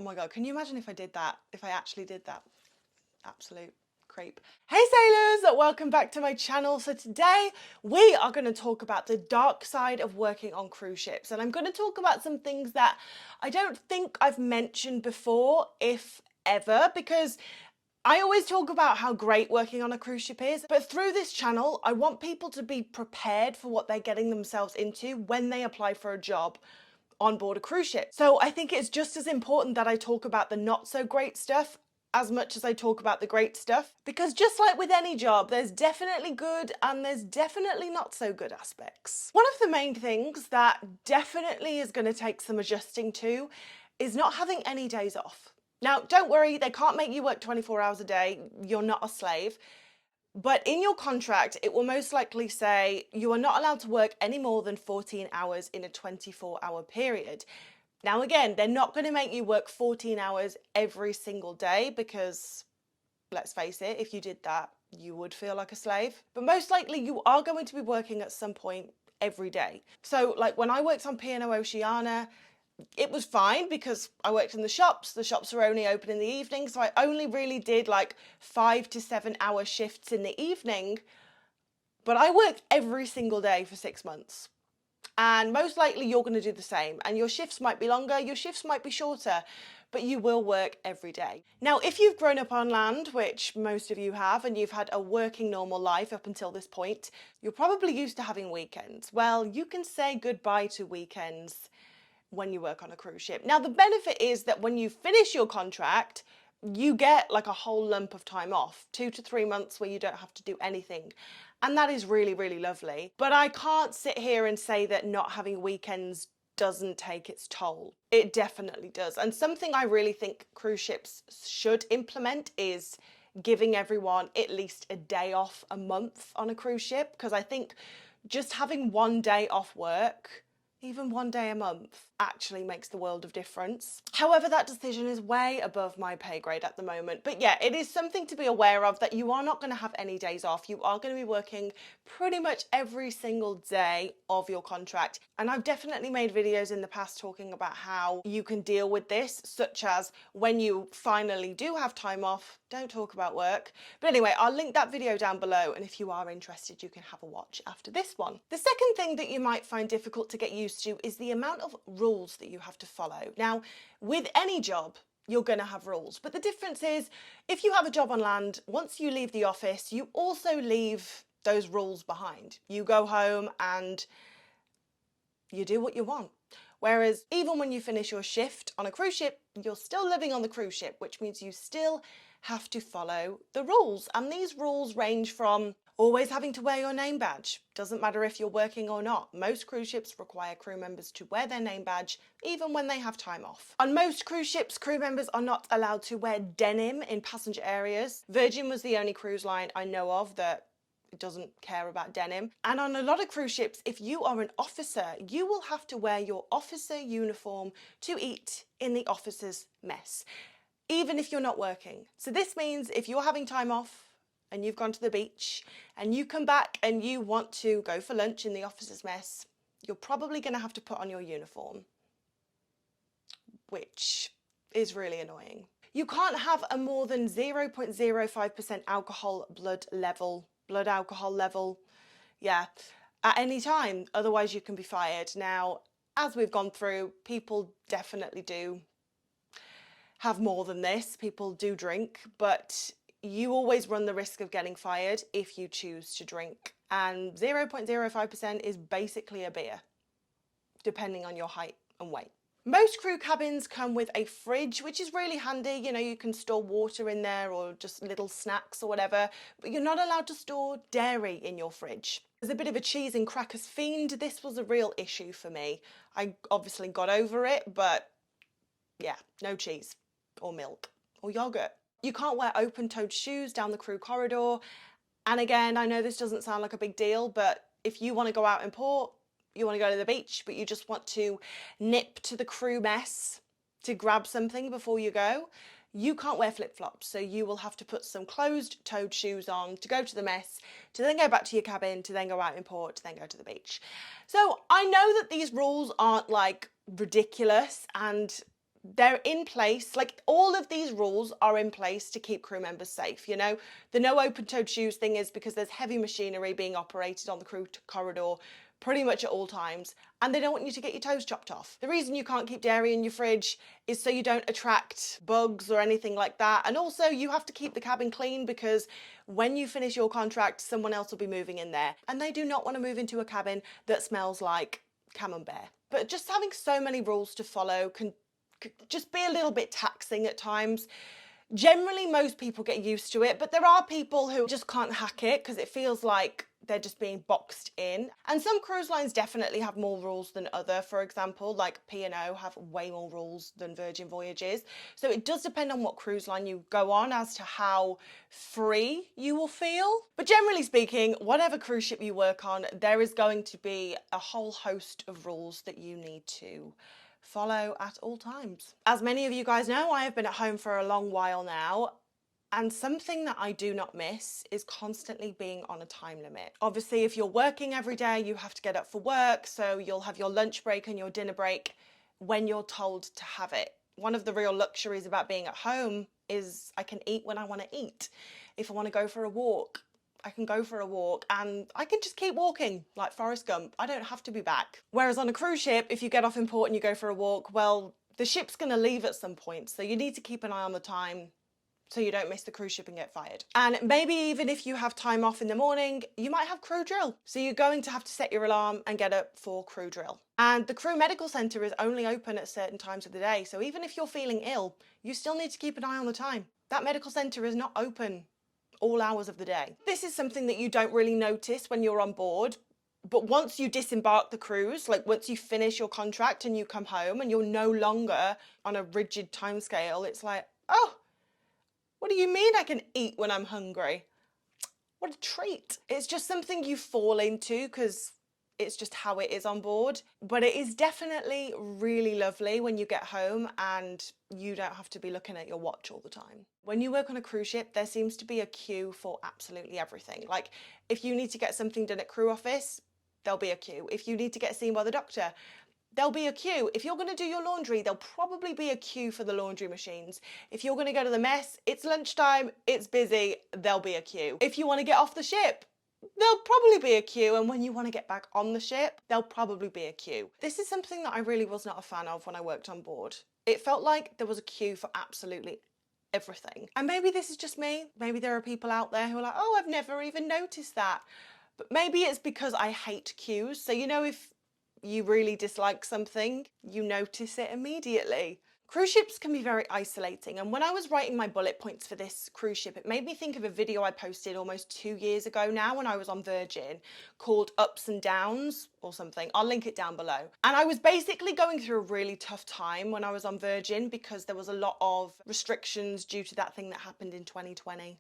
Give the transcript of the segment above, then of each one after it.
Oh my God, can you imagine if I did that? If I actually did that? Absolute creep. Hey sailors, welcome back to my channel. So today we are going to talk about the dark side of working on cruise ships. And I'm going to talk about some things that I don't think I've mentioned before, if ever, because I always talk about how great working on a cruise ship is, but through this channel, I want people to be prepared for what they're getting themselves into when they apply for a job on board a cruise ship. So I think it's just as important that I talk about the not so great stuff as much as I talk about the great stuff, because just like with any job, there's definitely good and there's definitely not so good aspects. One of the main things that definitely is going to take some adjusting to is not having any days off. Now, don't worry, they can't make you work 24 hours a day. You're not a slave. But in your contract, it will most likely say you are not allowed to work any more than 14 hours in a 24-hour period. Now, again, they're not going to make you work 14 hours every single day because, let's face it, if you did that, you would feel like a slave. But most likely you are going to be working at some point every day. So like when I worked on P&O Oceania, it was fine because I worked in the shops. The shops were only open in the evening, so I only really did like 5 to 7 hour shifts in the evening. But I worked every single day for 6 months. And most likely you're going to do the same. And your shifts might be longer, your shifts might be shorter, but you will work every day. Now, if you've grown up on land, which most of you have, and you've had a working normal life up until this point, you're probably used to having weekends. Well, you can say goodbye to weekends when you work on a cruise ship. Now, the benefit is that when you finish your contract, you get like a whole lump of time off, 2 to 3 months where you don't have to do anything. And that is really, really lovely. But I can't sit here and say that not having weekends doesn't take its toll. It definitely does. And something I really think cruise ships should implement is giving everyone at least a day off a month on a cruise ship, because I think just having one day off work, even one day a month, actually makes the world of difference. However, that decision is way above my pay grade at the moment. But yeah, it is something to be aware of, that you are not going to have any days off. You are going to be working pretty much every single day of your contract. And I've definitely made videos in the past talking about how you can deal with this, such as when you finally do have time off, don't talk about work. But anyway, I'll link that video down below, and if you are interested, you can have a watch after this one. The second thing that you might find difficult to get used to is the amount of rules that you have to follow. Now, with any job, you're going to have rules, but the difference is if you have a job on land, once you leave the office, you also leave those rules behind. You go home and you do what you want. Whereas even when you finish your shift on a cruise ship, you're still living on the cruise ship, which means you still have to follow the rules. And these rules range from always having to wear your name badge. Doesn't matter if you're working or not. Most cruise ships require crew members to wear their name badge even when they have time off. On most cruise ships, crew members are not allowed to wear denim in passenger areas. Virgin was the only cruise line I know of that doesn't care about denim. And on a lot of cruise ships, if you are an officer, you will have to wear your officer uniform to eat in the officer's mess, even if you're not working. So this means if you're having time off and you've gone to the beach and you come back and you want to go for lunch in the officer's mess, you're probably going to have to put on your uniform, which is really annoying. You can't have a more than 0.05% alcohol blood alcohol level, at any time, otherwise you can be fired. Now, as we've gone through, people definitely do have more than this. People do drink, but you always run the risk of getting fired if you choose to drink. And 0.05% is basically a beer, depending on your height and weight. Most crew cabins come with a fridge, which is really handy. You know, you can store water in there or just little snacks or whatever, but you're not allowed to store dairy in your fridge. As a bit of a cheese and crackers fiend, this was a real issue for me. I obviously got over it, but yeah, no cheese or milk or yogurt. You can't wear open-toed shoes down the crew corridor. And again, I know this doesn't sound like a big deal, but if you want to go out in port, you want to go to the beach, but you just want to nip to the crew mess to grab something before you go, you can't wear flip-flops. So you will have to put some closed-toed shoes on to go to the mess, to then go back to your cabin, to then go out in port, to then go to the beach. So I know that these rules aren't like ridiculous, and they're in place, like all of these rules are in place to keep crew members safe. You know, the no open-toed shoes thing is because there's heavy machinery being operated on the crew corridor pretty much at all times, and they don't want you to get your toes chopped off. The reason you can't keep dairy in your fridge is so you don't attract bugs or anything like that, and also you have to keep the cabin clean because when you finish your contract, someone else will be moving in there, and they do not want to move into a cabin that smells like camembert. But just having so many rules to follow can just be a little bit taxing at times. Generally, most people get used to it, but there are people who just can't hack it because it feels like they're just being boxed in. And some cruise lines definitely have more rules than other. For example, like P&O have way more rules than Virgin Voyages. So it does depend on what cruise line you go on as to how free you will feel. But generally speaking, whatever cruise ship you work on, there is going to be a whole host of rules that you need to follow at all times. As many of you guys know, I have been at home for a long while now, and something that I do not miss is constantly being on a time limit. Obviously, if you're working every day, you have to get up for work, so you'll have your lunch break and your dinner break when you're told to have it. One of the real luxuries about being at home is I can eat when I want to eat. If I want to go for a walk, I can go for a walk and I can just keep walking like Forrest Gump. I don't have to be back. Whereas on a cruise ship, if you get off in port and you go for a walk, well, the ship's going to leave at some point. So you need to keep an eye on the time so you don't miss the cruise ship and get fired. And maybe even if you have time off in the morning, you might have crew drill. So you're going to have to set your alarm and get up for crew drill. And the crew medical centre is only open at certain times of the day. So even if you're feeling ill, you still need to keep an eye on the time. That medical centre is not open all hours of the day. This is something that you don't really notice when you're on board, but once you disembark the cruise, like once you finish your contract and you come home and you're no longer on a rigid timescale, it's like, oh, what do you mean I can eat when I'm hungry? What a treat. It's just something you fall into because it's just how it is on board. But it is definitely really lovely when you get home and you don't have to be looking at your watch all the time. When you work on a cruise ship, there seems to be a queue for absolutely everything. Like if you need to get something done at crew office, there'll be a queue. If you need to get seen by the doctor, there'll be a queue. If you're going to do your laundry, there'll probably be a queue for the laundry machines. If you're going to go to the mess, it's lunchtime, it's busy, there'll be a queue. If you want to get off the ship, there'll probably be a queue, and when you want to get back on the ship, there'll probably be a queue. This is something that I really was not a fan of when I worked on board. It felt like there was a queue for absolutely everything. And maybe this is just me. Maybe there are people out there who are like, oh, I've never even noticed that. But maybe it's because I hate queues. So, you know, if you really dislike something, you notice it immediately. Cruise ships can be very isolating, and when I was writing my bullet points for this cruise ship, it made me think of a video I posted almost 2 years ago now when I was on Virgin called Ups and Downs or something. I'll link it down below. And I was basically going through a really tough time when I was on Virgin because there was a lot of restrictions due to that thing that happened in 2020.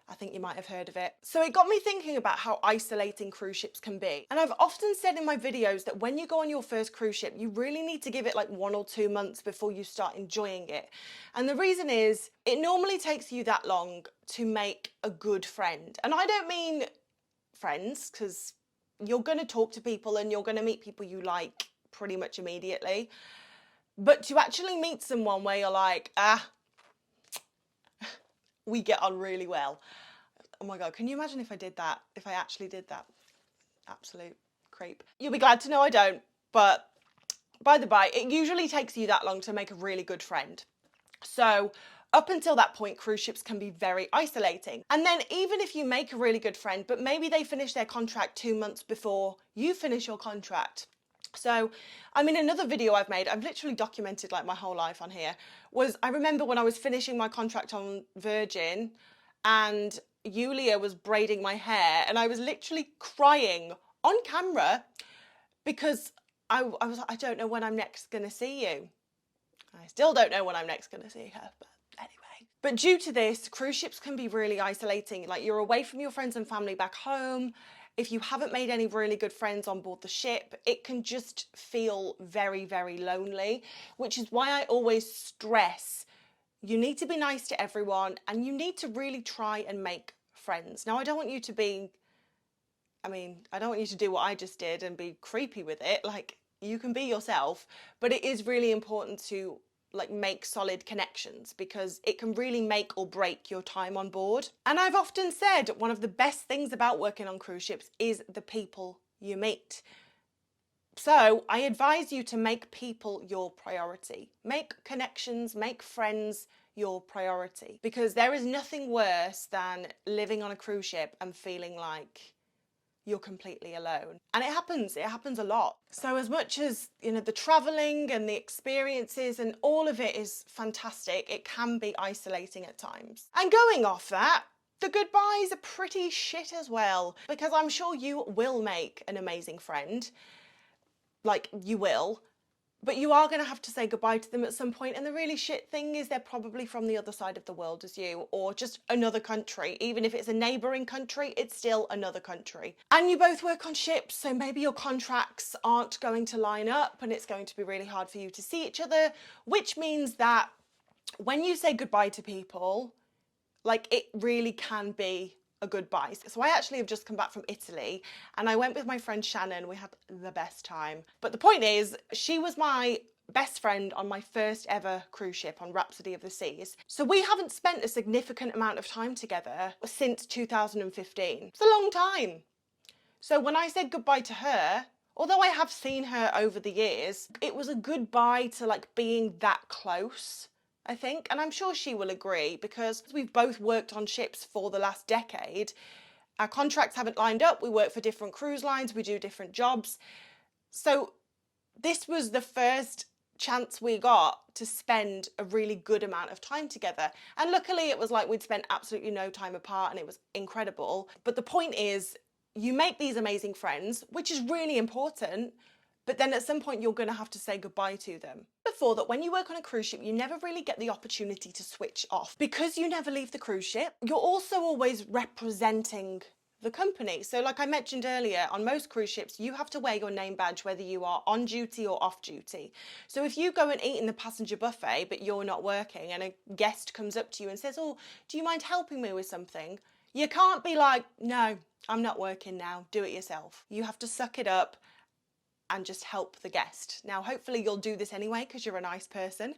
I think you might have heard of it. So it got me thinking about how isolating cruise ships can be. And I've often said in my videos that when you go on your first cruise ship, you really need to give it like 1 or 2 months before you start enjoying it. And the reason is, it normally takes you that long to make a good friend. And I don't mean friends, because you're going to talk to people and you're going to meet people you like pretty much immediately. But to actually meet someone where you're like, we get on really well. Oh my God, can you imagine if I did that? If I actually did that? Absolute creep. You'll be glad to know I don't, but by the by, it usually takes you that long to make a really good friend. So up until that point, cruise ships can be very isolating. And then even if you make a really good friend, but maybe they finish their contract 2 months before you finish your contract. So, I mean, another video I've made, I've literally documented like my whole life on here, was I remember when I was finishing my contract on Virgin and Yulia was braiding my hair and I was literally crying on camera because I was like, I don't know when I'm next going to see you. I still don't know when I'm next going to see her, but anyway. But due to this, cruise ships can be really isolating. Like you're away from your friends and family back home. If you haven't made any really good friends on board the ship, it can just feel very, very lonely, which is why I always stress you need to be nice to everyone and you need to really try and make friends. Now, I don't want you to do what I just did and be creepy with it. Like, you can be yourself, but it is really important to like make solid connections, because it can really make or break your time on board. And I've often said one of the best things about working on cruise ships is the people you meet. So I advise you to make people your priority. Make connections, make friends your priority, because there is nothing worse than living on a cruise ship and feeling like you're completely alone. And it happens a lot. So as much as, you know, the traveling and the experiences and all of it is fantastic, it can be isolating at times. And going off that, the goodbyes are pretty shit as well, because I'm sure you will make an amazing friend. Like, you will. But you are going to have to say goodbye to them at some point. And the really shit thing is they're probably from the other side of the world as you, or just another country. Even if it's a neighbouring country, it's still another country. And you both work on ships, so maybe your contracts aren't going to line up and it's going to be really hard for you to see each other, which means that when you say goodbye to people, like, it really can be a goodbye. So I actually have just come back from Italy and I went with my friend Shannon. We had the best time. But the point is, she was my best friend on my first ever cruise ship on Rhapsody of the Seas. So we haven't spent a significant amount of time together since 2015. It's a long time. So when I said goodbye to her, although I have seen her over the years, it was a goodbye to like being that close, I think. And I'm sure she will agree, because we've both worked on ships for the last decade. Our contracts haven't lined up. We work for different cruise lines. We do different jobs. So this was the first chance we got to spend a really good amount of time together. And luckily it was like we'd spent absolutely no time apart and it was incredible. But the point is, you make these amazing friends, which is really important, but then at some point you're going to have to say goodbye to them. Before that, when you work on a cruise ship, you never really get the opportunity to switch off. Because you never leave the cruise ship, you're also always representing the company. So like I mentioned earlier, on most cruise ships, you have to wear your name badge whether you are on duty or off duty. So if you go and eat in the passenger buffet, but you're not working, and a guest comes up to you and says, "Oh, do you mind helping me with something?" You can't be like, "No, I'm not working now, do it yourself." You have to suck it up and just help the guest. Now, hopefully you'll do this anyway because you're a nice person.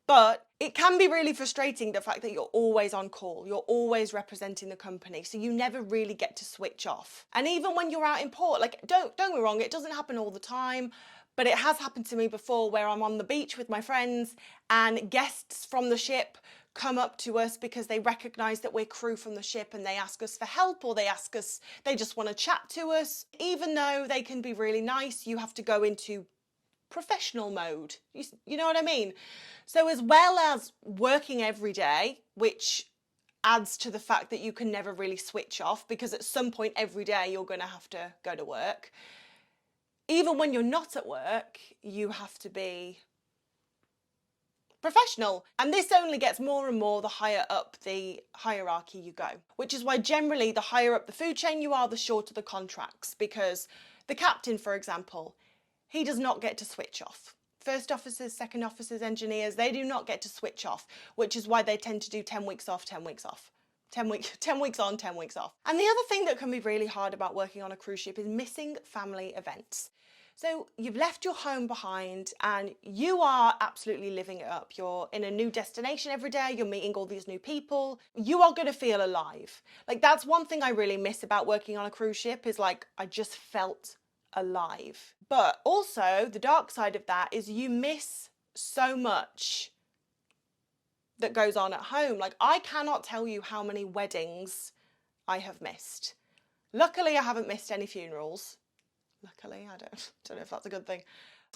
But it can be really frustrating, the fact that you're always on call, you're always representing the company, so you never really get to switch off. And even when you're out in port, like, don't get me wrong, it doesn't happen all the time, but it has happened to me before, where I'm on the beach with my friends and guests from the ship come up to us because they recognise that we're crew from the ship, and they ask us for help, or they just want to chat to us. Even though they can be really nice, you have to go into professional mode. You know what I mean? So as well as working every day, which adds to the fact that you can never really switch off, because at some point every day you're going to have to go to work. Even when you're not at work, you have to be professional. And this only gets more and more the higher up the hierarchy you go, which is why generally the higher up the food chain you are, the shorter the contracts, because the captain, for example, he does not get to switch off. First officers, second officers, engineers, they do not get to switch off, which is why they tend to do 10 weeks off, 10 weeks off. 10 weeks on, 10 weeks off. And the other thing that can be really hard about working on a cruise ship is missing family events. So you've left your home behind and you are absolutely living it up. You're in a new destination every day. You're meeting all these new people. You are going to feel alive. Like, that's one thing I really miss about working on a cruise ship, is like, I just felt alive. But also the dark side of that is you miss so much that goes on at home. Like, I cannot tell you how many weddings I have missed. Luckily, I haven't missed any funerals. Luckily, I don't know if that's a good thing.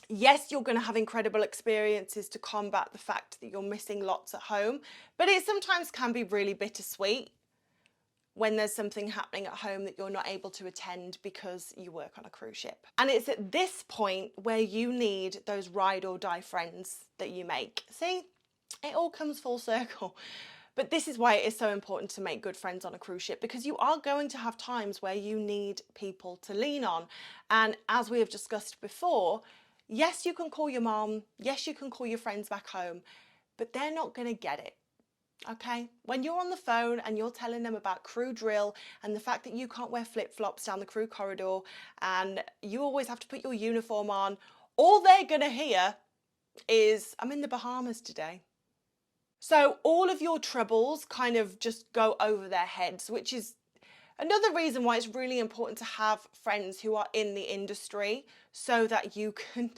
Yes, you're going to have incredible experiences to combat the fact that you're missing lots at home, but it sometimes can be really bittersweet when there's something happening at home that you're not able to attend because you work on a cruise ship. And it's at this point where you need those ride or die friends that you make. See, it all comes full circle. But this is why it is so important to make good friends on a cruise ship, because you are going to have times where you need people to lean on. And as we have discussed before, yes, you can call your mom, yes, you can call your friends back home, but they're not going to get it. Okay, when you're on the phone and you're telling them about crew drill and the fact that you can't wear flip-flops down the crew corridor and you always have to put your uniform on, all they're going to hear is I'm in the Bahamas today. So all of your troubles kind of just go over their heads, which is another reason why it's really important to have friends who are in the industry so that you can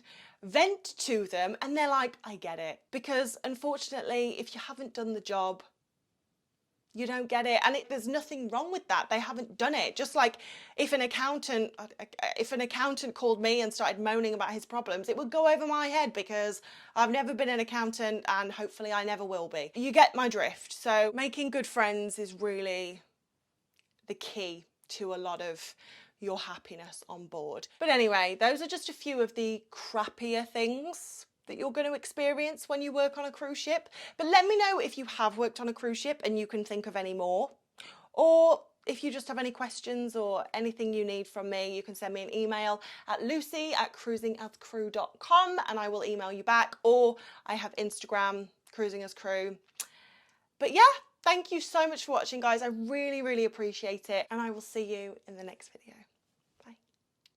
vent to them and they're like, I get it. Because unfortunately, if you haven't done the job, you don't get it. And there's nothing wrong with that. They haven't done it. Just like if an accountant called me and started moaning about his problems, it would go over my head because I've never been an accountant and hopefully I never will be. You get my drift. So making good friends is really the key to a lot of your happiness on board. But anyway, those are just a few of the crappier things that you're going to experience when you work on a cruise ship. But let me know if you have worked on a cruise ship and you can think of any more, or if you just have any questions or anything you need from me, you can send me an email at lucy@cruisingascrew.com and I will email you back, or I have Instagram, Cruising as Crew. But yeah, thank you so much for watching, guys. I really, really appreciate it, and I will see you in the next video.